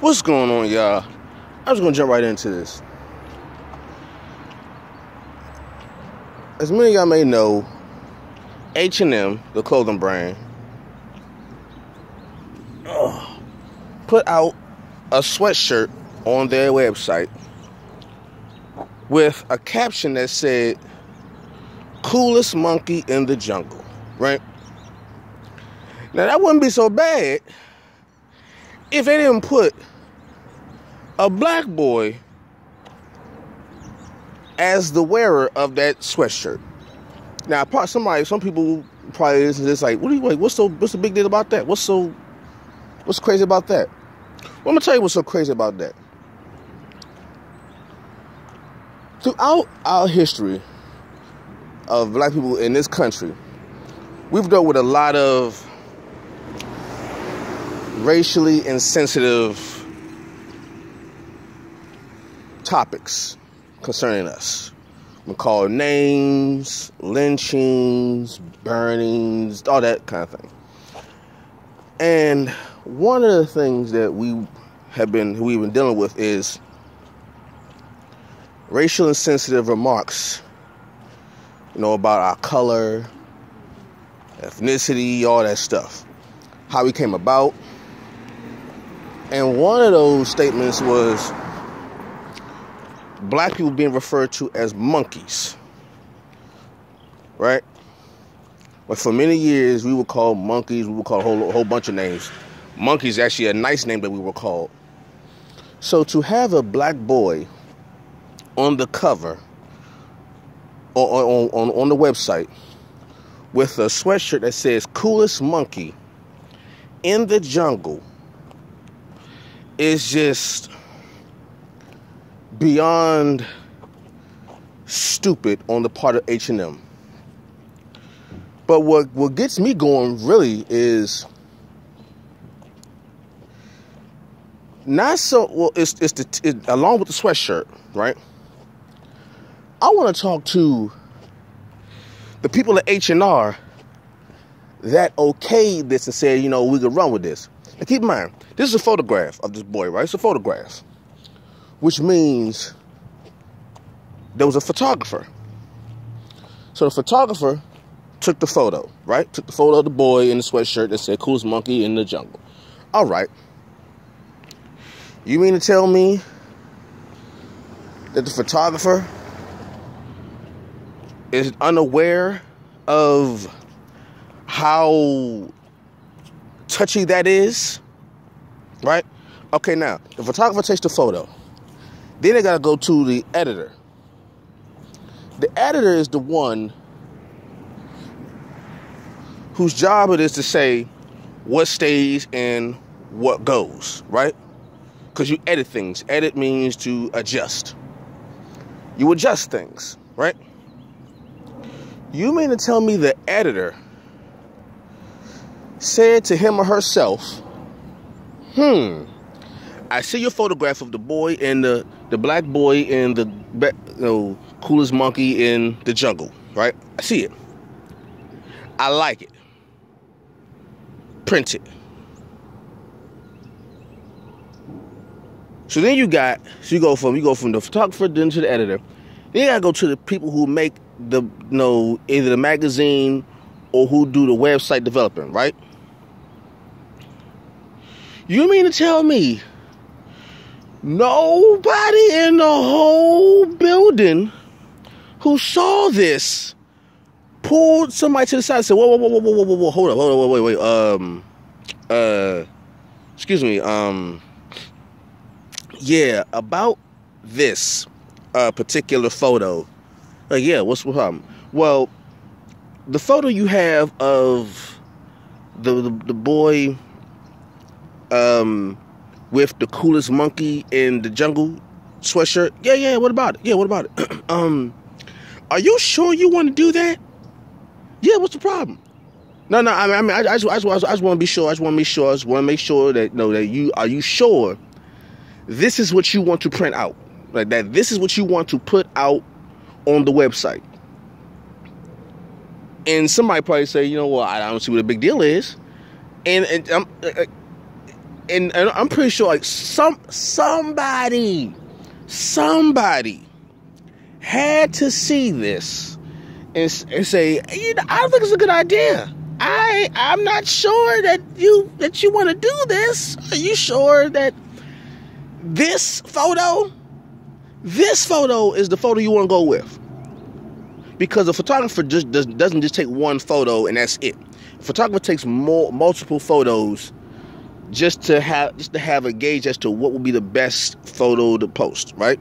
What's going on, y'all? I'm just gonna jump right into this. As many of y'all may know, H&M, the clothing brand, put out a sweatshirt on their website with a caption that said, "Coolest monkey in the jungle," right? Now that wouldn't be so bad if they didn't put a black boy as the wearer of that sweatshirt. Now, some people probably is just like, what's the big deal about that? What's crazy about that? Well, I'm gonna tell you what's so crazy about that. Throughout our history of black people in this country, we've dealt with a lot of racially insensitive topics concerning us. We call names, lynchings, burnings, all that kind of thing. And one of the things that we've been dealing with is racial insensitive remarks, about our color, ethnicity, all that stuff, how we came about. And one of those statements was black people being referred to as monkeys, right? But for many years, we were called monkeys. We were called a whole bunch of names. Monkey's actually a nice name that we were called. So to have a black boy on the cover or on the website with a sweatshirt that says "Coolest monkey in the jungle" is just beyond stupid on the part of H&M. But what gets me going really is not so well. It's along with the sweatshirt, right? I want to talk to the people at H&R that okayed this and said, we could run with this. And keep in mind, this is a photograph of this boy, right? It's a photograph, which means there was a photographer. So the photographer took the photo, right? Took the photo of the boy in the sweatshirt that said "Coolest monkey in the jungle." All right. You mean to tell me that the photographer is unaware of how touchy that is? Right? Okay, now, the photographer takes the photo. Then they got to go to the editor. The editor is the one whose job it is to say what stays and what goes, right? Because you edit things. Edit means to adjust. You adjust things, right? You mean to tell me the editor said to him or herself, I see your photograph of the boy and the black boy and the coolest monkey in the jungle, right? I see it. I like it. Print it. So then you go from the photographer then to the editor. Then you gotta go to the people who make either the magazine or who do the website developing, right? You mean to tell me nobody in the whole building who saw this pulled somebody to the side and said, whoa, hold up, wait, excuse me, yeah, about this particular photo. Yeah, what's the problem? Well, the photo you have of the boy with the coolest monkey in the jungle sweatshirt. Yeah, what about it? Are you sure you want to do that? Yeah, what's the problem? No, I just want to be sure. I just want to make sure that are you sure this is what you want to print out? Like that this is what you want to put out on the website. And somebody probably say, I don't see what the big deal is. And and I'm pretty sure like somebody had to see this and say, I don't think it's a good idea. I'm not sure that you want to do this. Are you sure that this photo is the photo you want to go with? Because a photographer just doesn't just take one photo and that's it. A photographer takes multiple photos just to have a gauge as to what will be the best photo to post, right?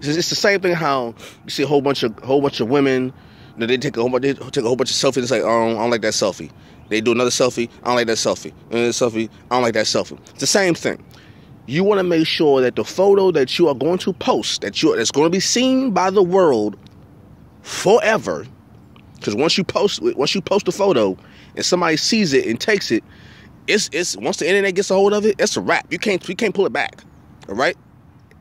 It's the same thing how you see a whole bunch of women. They take a whole bunch of selfies. It's like, oh, I don't like that selfie. They do another selfie. I don't like that selfie. Another selfie. I don't like that selfie. It's the same thing. You want to make sure that the photo that you are going to post, that's going to be seen by the world forever. Because once you post a photo and somebody sees it and takes it, it's once the internet gets a hold of it, it's a wrap. You can't pull it back. All right.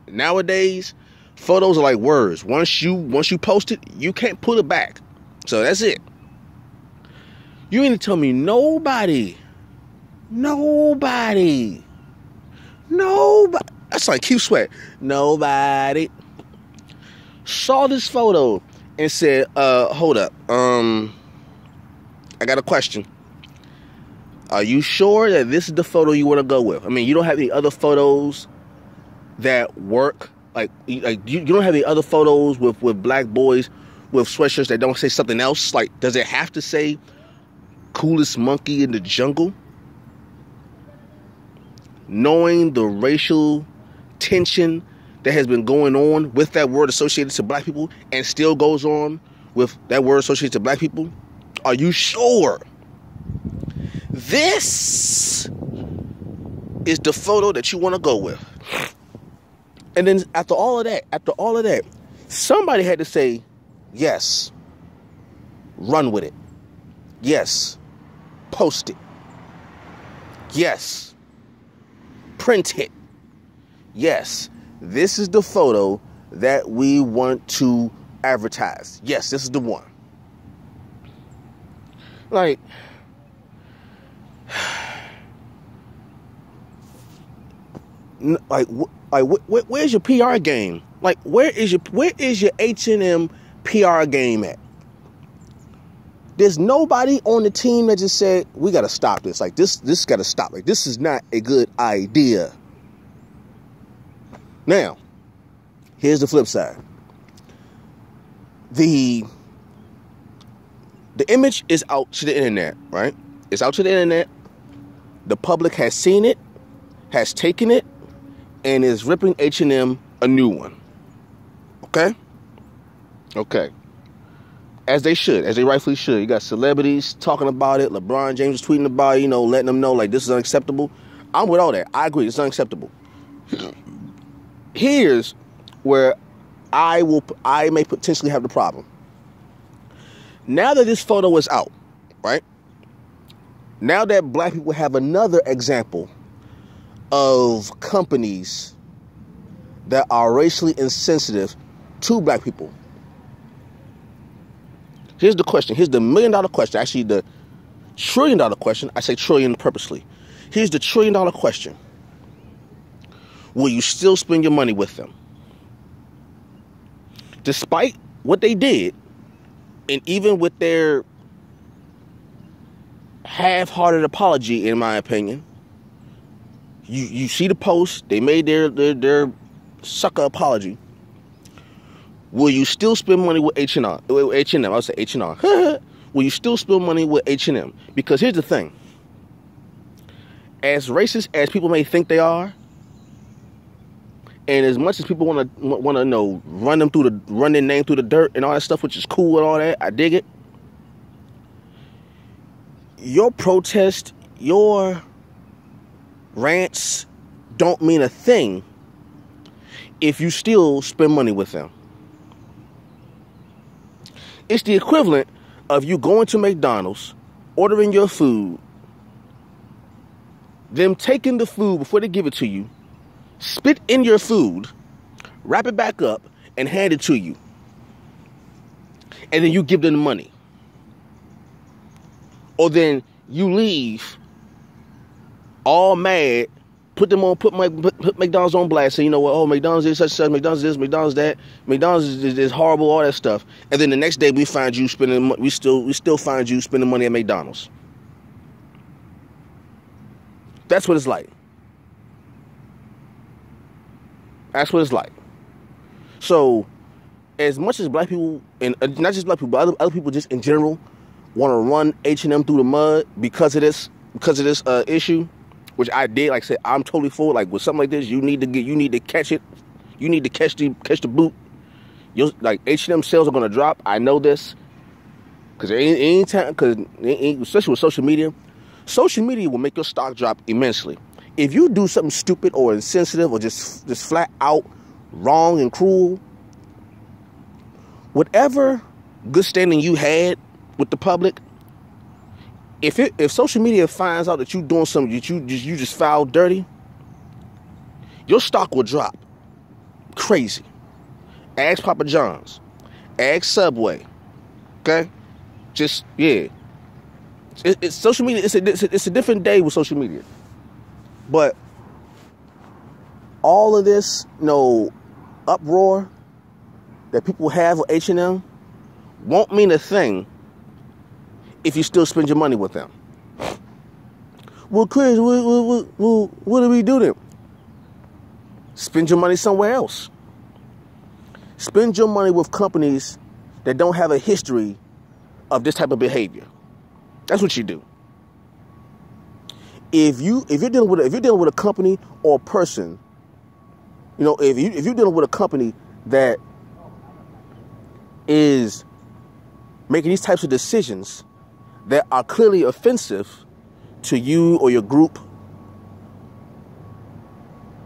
Nowadays, photos are like words. Once you post it, you can't pull it back. So that's it. You ain't tell me nobody. That's like Q Sweat. Nobody saw this photo and said, hold up. I got a question. Are you sure that this is the photo you want to go with? I mean, you don't have any other photos that work. Like you don't have any other photos with black boys with sweatshirts that don't say something else? Like, does it have to say coolest monkey in the jungle? Knowing the racial tension that has been going on with that word associated to black people and still goes on with that word associated to black people, are you sure this is the photo that you want to go with? And then after all of that, somebody had to say, yes, run with it. Yes, post it. Yes, print it. Yes, this is the photo that we want to advertise. Yes, this is the one. Like, where's your PR game? Like, where is your H&M PR game at? There's nobody on the team that just said, we got to stop this. Like, this got to stop. Like, this is not a good idea. Now, here's the flip side. The image is out to the internet, right? It's out to the internet. The public has seen it, has taken it, and is ripping H&M a new one. Okay. As they should, as they rightfully should. You got celebrities talking about it. LeBron James is tweeting about it, letting them know, like, this is unacceptable. I'm with all that. I agree, it's unacceptable. Here's where I may potentially have the problem. Now that this photo is out, right? Now that black people have another example of companies that are racially insensitive to black people. Here's the question. Here's the $1 million question. Actually, the $1 trillion question. I say trillion purposely. Here's the $1 trillion question. Will you still spend your money with them? Despite what they did, and even with their half-hearted apology, in my opinion, you see the post, they made their sucker apology. Will you still spend money with H&M? I'll say H&R. Will you still spend money with H&M? Because here's the thing. As racist as people may think they are, and as much as people want to run their name through the dirt and all that stuff, which is cool and all that, I dig it. Your protest, your rants don't mean a thing if you still spend money with them. It's the equivalent of you going to McDonald's, ordering your food, them taking the food before they give it to you, spit in your food, wrap it back up, and hand it to you. And then you give them the money. Or then you leave all mad, put McDonald's on blast, saying, you know what, oh, McDonald's is such and such, McDonald's this, McDonald's that, McDonald's is horrible, all that stuff. And then the next day we find you spending, we still find you spending money at McDonald's. That's what it's like. That's what it's like. So, as much as black people, and not just black people, but other people just in general, want to run H&M through the mud because of this issue, which I did. Like I said, I'm totally for. Like with something like this, you need to catch it. You need to catch the boot. Like H&M sales are gonna drop. I know this because especially with social media will make your stock drop immensely. If you do something stupid or insensitive or just flat out wrong and cruel, whatever good standing you had with the public, if social media finds out that you doing something that you just fouled dirty, your stock will drop crazy. Ask Papa John's, ask Subway, okay? Just yeah. It's social media. It's a different day with social media. But all of this, uproar that people have with H&M won't mean a thing if you still spend your money with them. Well, Chris, what do we do then? Spend your money somewhere else. Spend your money with companies that don't have a history of this type of behavior. That's what you do. If you're dealing with a company or a person, if you're dealing with a company that is making these types of decisions that are clearly offensive to you or your group,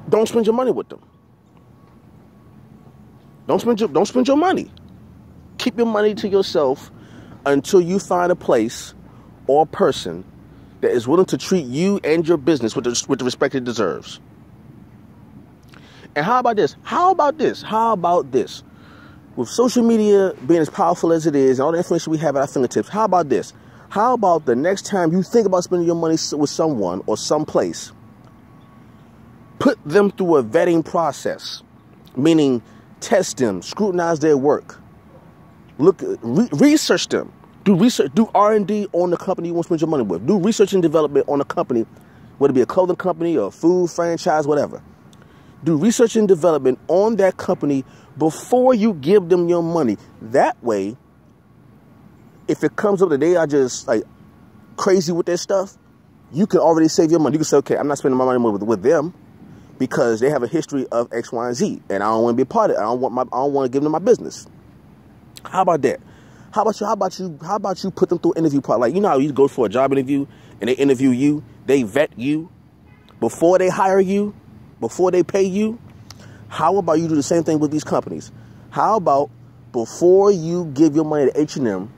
don't spend your money with them. Don't spend your money. Keep your money to yourself until you find a place or a person that is willing to treat you and your business with the respect it deserves. And how about this? With social media being as powerful as it is and all the information we have at our fingertips, how about this? How about the next time you think about spending your money with someone or someplace, put them through a vetting process, meaning test them, scrutinize their work, research them. Do research, do R&D on the company you want to spend your money with. Do research and development on the company, whether it be a clothing company or a food franchise, whatever. Do research and development on that company before you give them your money. That way, if it comes up that they are just like crazy with their stuff, you can already save your money. You can say, okay, I'm not spending my money with them because they have a history of X, Y, and Z, and I don't want to be a part of it. I don't want to give them my business. How about that? How about you put them through an interview part? Like, you know how you go for a job interview and they interview you, they vet you before they hire you, before they pay you. How about you do the same thing with these companies? How about before you give your money to H&M,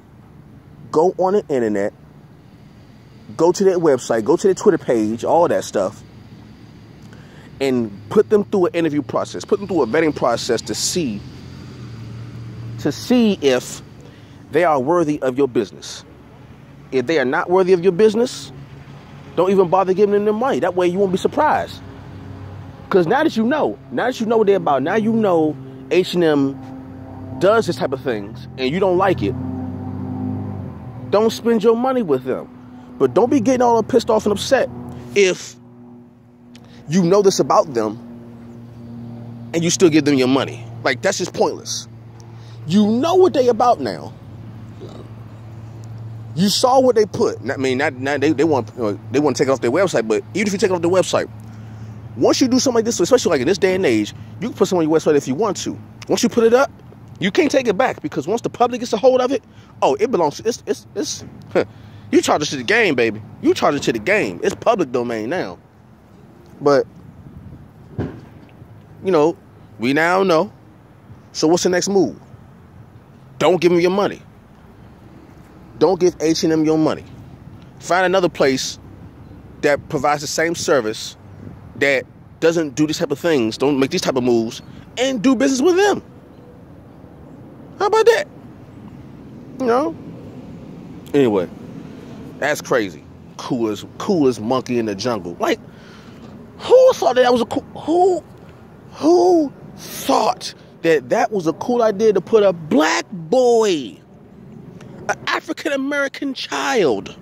go on the internet, go to their website, go to their Twitter page, all that stuff, and put them through an interview process, put them through a vetting process to see if they are worthy of your business. If they are not worthy of your business, don't even bother giving them their money. That way you won't be surprised. Because now that you know what they're about, now you know H&M does this type of things and you don't like it, don't spend your money with them. But don't be getting all pissed off and upset if you know this about them and you still give them your money. Like, that's just pointless. You know what they about now. You saw what they put. I mean, they want to take it off their website, but even if you take it off their website, once you do something like this, especially like in this day and age, you can put something on your website if you want to. Once you put it up, you can't take it back, because once the public gets a hold of it, oh, it belongs to, it's you charge it to the game, baby. You charge it to the game. It's public domain now. But, we now know. So what's the next move? Don't give them your money. Don't give H&M your money. Find another place that provides the same service, that doesn't do these type of things, don't make these type of moves, and do business with them. How about that? Anyway, that's crazy. Coolest monkey in the jungle. Like, Who thought that was a cool? Who thought that was a cool idea to put a black boy, an African American child,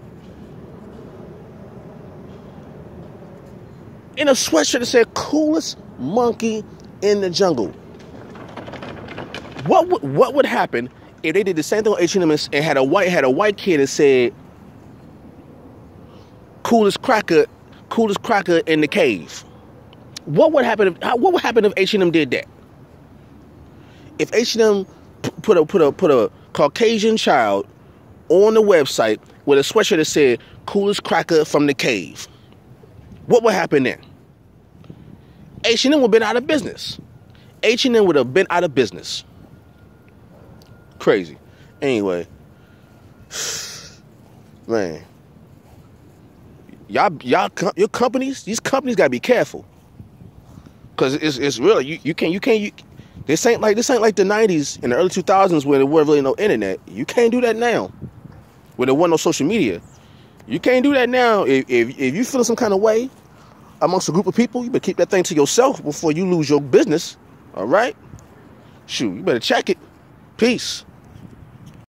in a sweatshirt that said "coolest monkey in the jungle"? What would happen if they did the same thing on H&M and had a white kid and said "coolest cracker in the cave"? What would happen if H&M did that? If H&M put a Caucasian child on the website with a sweatshirt that said "coolest cracker from the cave," what would happen then? H&M would have been out of business. H&M would have been out of business. Crazy. Anyway, man, your companies, these companies gotta be careful, cause it's really you can't. This ain't like the '90s and the early 2000s where there wasn't really no internet. You can't do that now. When there wasn't no social media, you can't do that now. If you feel some kind of way amongst a group of people, you better keep that thing to yourself before you lose your business. All right? Shoot, you better check it. Peace.